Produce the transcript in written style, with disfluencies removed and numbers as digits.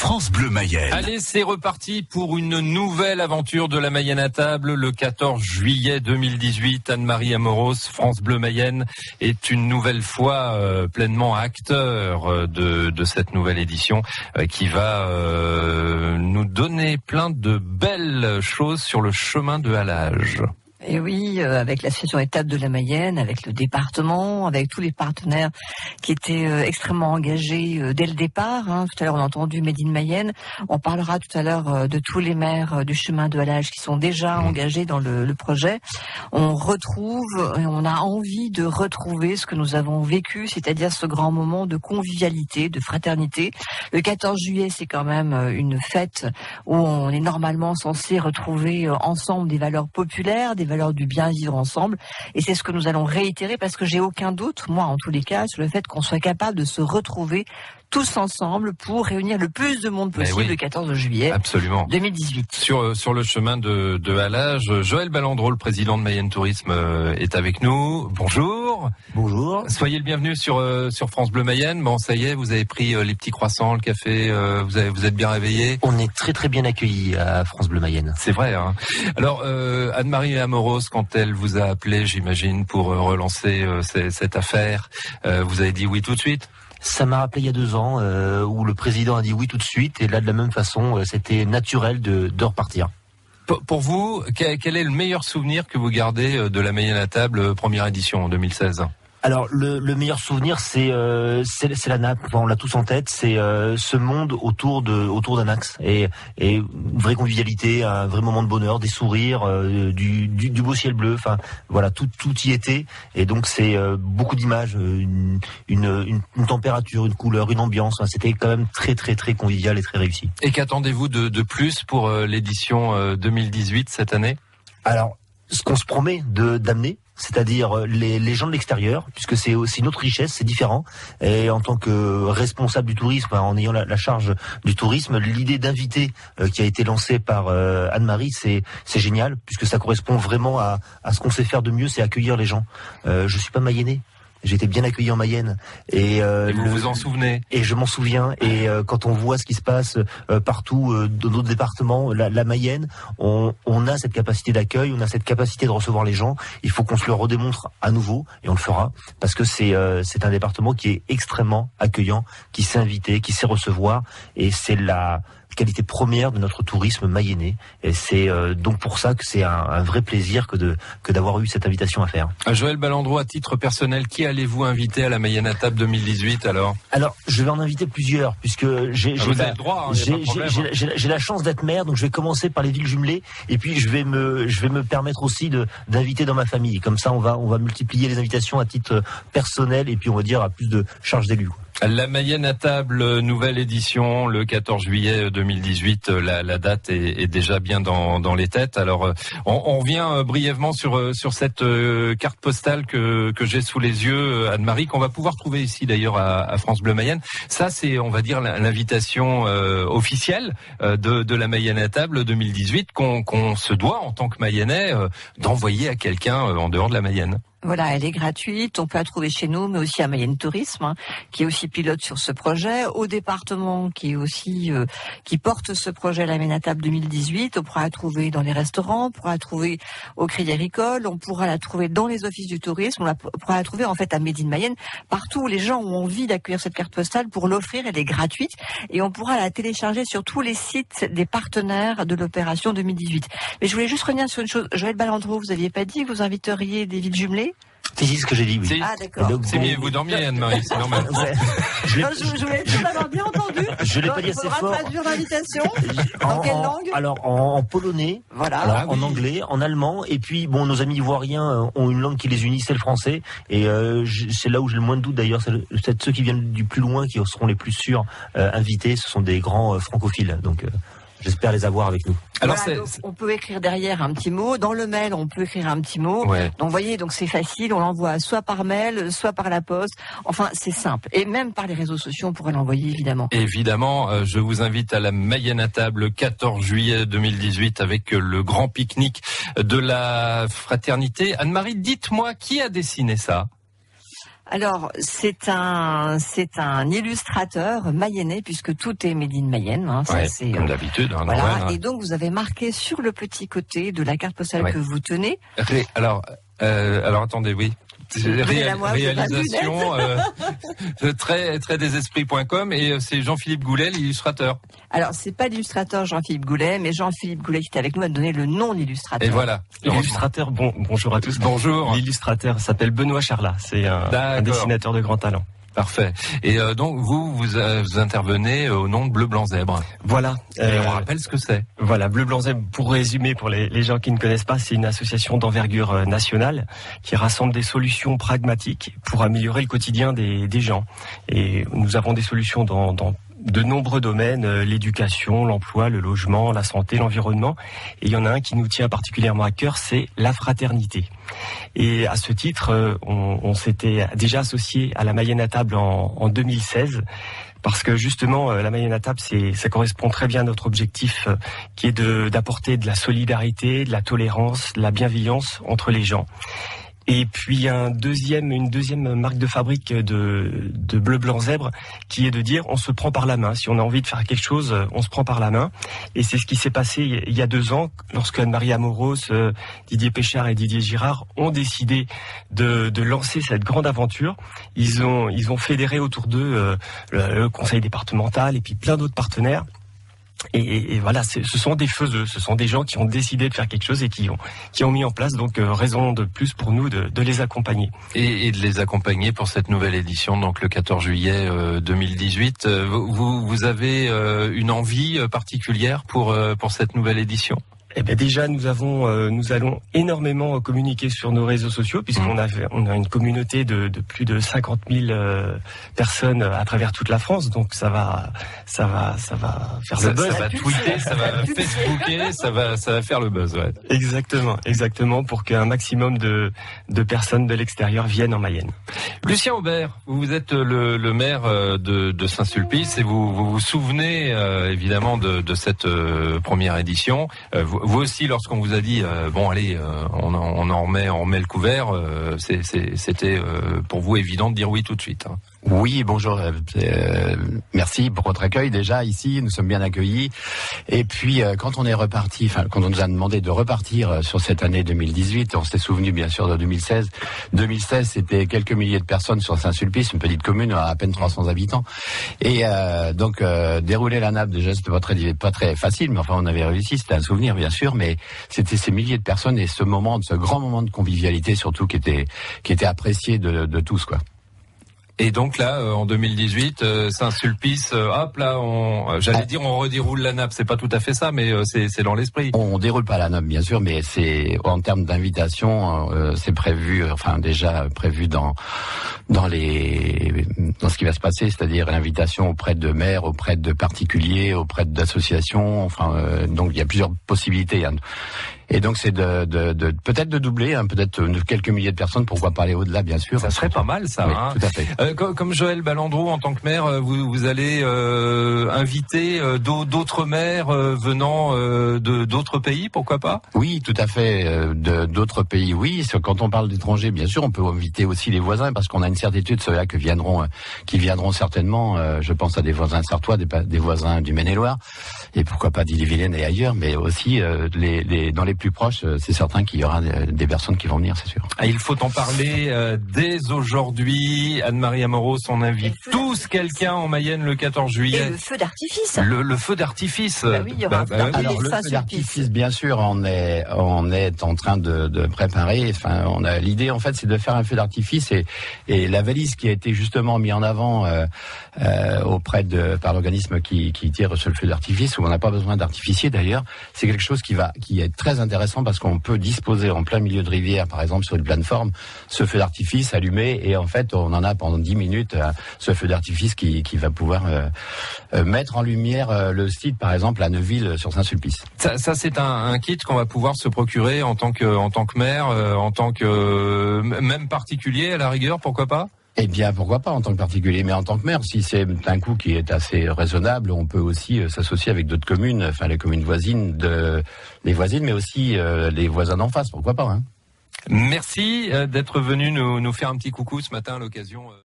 France Bleu Mayenne. Allez, c'est reparti pour une nouvelle aventure de la Mayenne à table. Le 14 juillet 2018, Anne-Marie Amoros, France Bleu Mayenne, est une nouvelle fois pleinement acteur de cette nouvelle édition qui va nous donner plein de belles choses sur le chemin de halage. Et oui, avec l'association Étape de la Mayenne, avec le département, avec tous les partenaires qui étaient extrêmement engagés dès le départ. Tout à l'heure, on a entendu Made in Mayenne. On parlera tout à l'heure de tous les maires du chemin de halage qui sont déjà engagés dans le projet. On retrouve et on a envie de retrouver ce que nous avons vécu, c'est-à-dire ce grand moment de convivialité, de fraternité. Le 14 juillet, c'est quand même une fête où on est normalement censé retrouver ensemble des valeurs populaires, des valeurs du bien vivre ensemble, et c'est ce que nous allons réitérer parce que j'ai aucun doute, moi en tous les cas, sur le fait qu'on soit capable de se retrouver tous ensemble pour réunir le plus de monde possible le 14 juillet absolument. 2018. Sur le chemin de halage, Joël Ballandreau, le président de Mayenne Tourisme, est avec nous. Bonjour. Bonjour. Soyez le bienvenu sur France Bleu Mayenne. Bon, ça y est, vous avez pris les petits croissants, le café, vous êtes bien réveillés. On est très très bien accueillis à France Bleu Mayenne. C'est vrai, hein. Alors, Anne-Marie Amoros, quand elle vous a appelé, j'imagine, pour relancer cette affaire, vous avez dit oui tout de suite? Ça m'a rappelé il y a 2 ans où le président a dit oui tout de suite, et là de la même façon c'était naturel de repartir. Pour vous, quel est le meilleur souvenir que vous gardez de la Mayenne à table première édition en 2016? Alors le meilleur souvenir c'est la nappe. Enfin, on l'a tous en tête. C'est ce monde autour d'un axe et une vraie convivialité, un vrai moment de bonheur, des sourires, du beau ciel bleu. Enfin voilà, tout y était. Et donc c'est beaucoup d'images, une température, une couleur, une ambiance. Enfin, c'était quand même très très très convivial et très réussi. Et qu'attendez-vous de plus pour l'édition 2018 cette année? Alors ce qu'on se promet d'amener, c'est-à-dire les gens de l'extérieur, puisque c'est aussi notre richesse, c'est différent. Et en tant que responsable du tourisme, en ayant la charge du tourisme, l'idée d'inviter qui a été lancée par Anne-Marie, c'est génial, puisque ça correspond vraiment à ce qu'on sait faire de mieux, c'est accueillir les gens. Je suis pas mayennais. J'ai été bien accueilli en Mayenne et vous vous en souvenez? Et je m'en souviens. Et quand on voit ce qui se passe partout dans notre département, la Mayenne, on a cette capacité d'accueil, on a cette capacité de recevoir les gens. Il faut qu'on se le redémontre à nouveau, et on le fera parce que c'est un département qui est extrêmement accueillant, qui sait inviter, qui sait recevoir, et c'est la qualité première de notre tourisme mayennais. Et c'est donc pour ça que c'est un vrai plaisir que d'avoir eu cette invitation à faire. Joël Ballandreau, à titre personnel, qui allez-vous inviter à la Mayenne à table 2018 alors? Alors, je vais en inviter plusieurs, puisque j'ai la chance d'être maire, donc je vais commencer par les villes jumelées, et puis je vais me permettre aussi d'inviter dans ma famille. Comme ça, on va multiplier les invitations à titre personnel, et puis on va dire à plus de charges d'élus. La Mayenne à table, nouvelle édition, le 14 juillet 2018. La date est déjà bien dans les têtes. Alors, on revient brièvement sur cette carte postale que j'ai sous les yeux, Anne-Marie, qu'on va pouvoir trouver ici d'ailleurs à France Bleu Mayenne. Ça, c'est, on va dire, l'invitation officielle de la Mayenne à table 2018 qu'on se doit en tant que Mayennais d'envoyer à quelqu'un en dehors de la Mayenne. Voilà, elle est gratuite, on peut la trouver chez nous, mais aussi à Mayenne Tourisme, qui est aussi pilote sur ce projet, au département qui est aussi qui porte ce projet à la Mayenne à table 2018. On pourra la trouver dans les restaurants, on pourra la trouver au Crédit Agricole, on pourra la trouver dans les offices du tourisme, pourra la trouver en fait à Made in Mayenne, partout où les gens ont envie d'accueillir cette carte postale pour l'offrir. Elle est gratuite et on pourra la télécharger sur tous les sites des partenaires de l'opération 2018. Mais je voulais juste revenir sur une chose. Joël Ballandreau, vous aviez pas dit que vous inviteriez des villes jumelées? C'est ce que j'ai dit, oui. Si. Ah, d'accord. C'est mieux, vous dormiez, Anne-Marie, c'est normal. Je voulais tout avoir bien entendu. Je l'ai pas dit assez fort. Il faudra traduire l'invitation. Dans quelle langue? Alors, en polonais, voilà. En anglais, en allemand, et puis, bon, nos amis ivoiriens ont une langue qui les unit, c'est le français, et c'est là où j'ai le moins de doute d'ailleurs, c'est ceux qui viennent du plus loin qui seront les plus sûrs invités, ce sont des grands francophiles, donc... J'espère les avoir avec nous. Alors voilà, donc on peut écrire derrière un petit mot. Dans le mail, on peut écrire un petit mot. Ouais. Donc, vous voyez, donc c'est facile. On l'envoie soit par mail, soit par la poste. Enfin, c'est simple. Et même par les réseaux sociaux, on pourrait l'envoyer, évidemment. Évidemment, je vous invite à la Mayenne à table, 14 juillet 2018, avec le grand pique-nique de la fraternité. Anne-Marie, dites-moi, qui a dessiné ça? Alors, c'est un illustrateur mayennais, puisque tout est made in Mayenne. Hein, ça, Ouais, c'est, comme d'habitude. Hein, voilà. Noël, hein. Et donc, vous avez marqué sur le petit côté de la carte postale Ouais. que vous tenez. Alors attendez, oui. Réalisation très desesprits.com, et c'est Jean-Philippe Goulet, l'illustrateur. Alors, c'est pas l'illustrateur Jean-Philippe Goulet, mais Jean-Philippe Goulet qui est avec nous a donné le nom d'illustrateur. Et voilà. L'illustrateur, bonjour à tous. Bonjour. L'illustrateur s'appelle Benoît Charlat. C'est un dessinateur de grand talent. Parfait. Et donc vous intervenez au nom de Bleu Blanc Zèbre. Voilà. Et on rappelle ce que c'est. Voilà, Bleu Blanc Zèbre, pour résumer pour les gens qui ne connaissent pas, c'est une association d'envergure nationale qui rassemble des solutions pragmatiques pour améliorer le quotidien des gens. Et nous avons des solutions dans de nombreux domaines, l'éducation, l'emploi, le logement, la santé, l'environnement. Et il y en a un qui nous tient particulièrement à cœur, c'est la fraternité. Et à ce titre, on s'était déjà associé à la Mayenne à table en 2016. Parce que justement, la Mayenne à table, ça correspond très bien à notre objectif, qui est d'apporter de la solidarité, de la tolérance, de la bienveillance entre les gens. Et puis une deuxième marque de fabrique de Bleu Blanc Zèbre, qui est de dire on se prend par la main. Si on a envie de faire quelque chose, on se prend par la main. Et c'est ce qui s'est passé il y a 2 ans, lorsque Anne-Marie Amoros, Didier Péchard et Didier Girard ont décidé de lancer cette grande aventure. Ils ont fédéré autour d'eux le conseil départemental et puis plein d'autres partenaires. Et voilà, ce sont des faiseux, ce sont des gens qui ont décidé de faire quelque chose et qui ont mis en place, donc raison de plus pour nous de les accompagner. Et de les accompagner pour cette nouvelle édition, donc le 14 juillet 2018. Vous avez une envie particulière pour cette nouvelle édition ? Eh bien déjà, nous allons énormément communiquer sur nos réseaux sociaux, puisqu'on a une communauté de plus de 50 000 personnes à travers toute la France. Donc ça va faire le buzz. Ça va tweeter, ça va Facebooker, ça va faire le buzz. Ouais. Exactement, pour qu'un maximum de personnes de l'extérieur viennent en Mayenne. Lucien Aubert, vous êtes le maire de Saint-Sulpice, et vous souvenez évidemment de cette première édition. Vous aussi, lorsqu'on vous a dit bon allez, on remet le couvert, c'était pour vous évident de dire oui tout de suite. Hein. Oui, bonjour. Merci pour votre accueil déjà ici. Nous sommes bien accueillis. Et puis quand on nous a demandé de repartir sur cette année 2018, on s'est souvenu bien sûr de 2016. 2016, c'était quelques milliers de personnes sur Saint-Sulpice, une petite commune à peine 300 habitants. Et donc dérouler la nappe déjà, c'était pas très facile, mais enfin on avait réussi. C'était un souvenir bien sûr, mais c'était ces milliers de personnes et ce grand moment de convivialité surtout qui était apprécié de tous quoi. Et donc là, en 2018, Saint-Sulpice, hop là, on redéroule la nappe. C'est pas tout à fait ça, mais c'est dans l'esprit. On déroule pas la nappe, bien sûr, mais c'est en termes d'invitation, c'est prévu, déjà prévu dans ce qui va se passer, c'est-à-dire l'invitation auprès de maires, auprès de particuliers, auprès d'associations. Donc il y a plusieurs possibilités. Hein. Et donc c'est de peut-être de doubler, peut-être quelques milliers de personnes, pourquoi pas aller au-delà, bien sûr. Ça serait pas mal, ça. Oui, hein. Tout à fait. Comme Joël Ballandreau, en tant que maire, vous allez inviter d'autres maires venant de d'autres pays, pourquoi pas ? Oui, tout à fait. D'autres pays, oui. Quand on parle d'étrangers, bien sûr, on peut inviter aussi les voisins, parce qu'on a une certitude, ceux-là qui viendront certainement. Je pense à des voisins sartois, des voisins du Maine-et-Loire, et pourquoi pas d'Ille-et-Vilaine et ailleurs, mais aussi dans les plus proches, c'est certain qu'il y aura des personnes qui vont venir, c'est sûr. Il faut en parler dès aujourd'hui. Anne-Marie Amoros, on invite tous quelqu'un en Mayenne le 14 juillet. Et le feu d'artifice. Le feu d'artifice. Bah oui, il y aura Alors le feu d'artifice, bien sûr, on est en train de préparer. L'idée en fait, c'est de faire un feu d'artifice et la valise qui a été justement mise en avant par l'organisme qui tire ce feu d'artifice, où on n'a pas besoin d'artificier d'ailleurs. C'est quelque chose qui est très intéressant parce qu'on peut disposer en plein milieu de rivière, par exemple sur une plateforme, ce feu d'artifice allumé, et en fait on en a pendant 10 minutes ce feu d'artifice qui va pouvoir mettre en lumière le site, par exemple à Neuville sur Saint-Sulpice. Ça c'est un kit qu'on va pouvoir se procurer en tant que maire, en tant que même particulier à la rigueur, pourquoi pas ? Eh bien, pourquoi pas en tant que particulier, mais en tant que maire, si c'est un coût qui est assez raisonnable, on peut aussi s'associer avec d'autres communes, les communes voisines, mais aussi les voisins d'en face, pourquoi pas, hein. Merci d'être venu nous faire un petit coucou ce matin à l'occasion.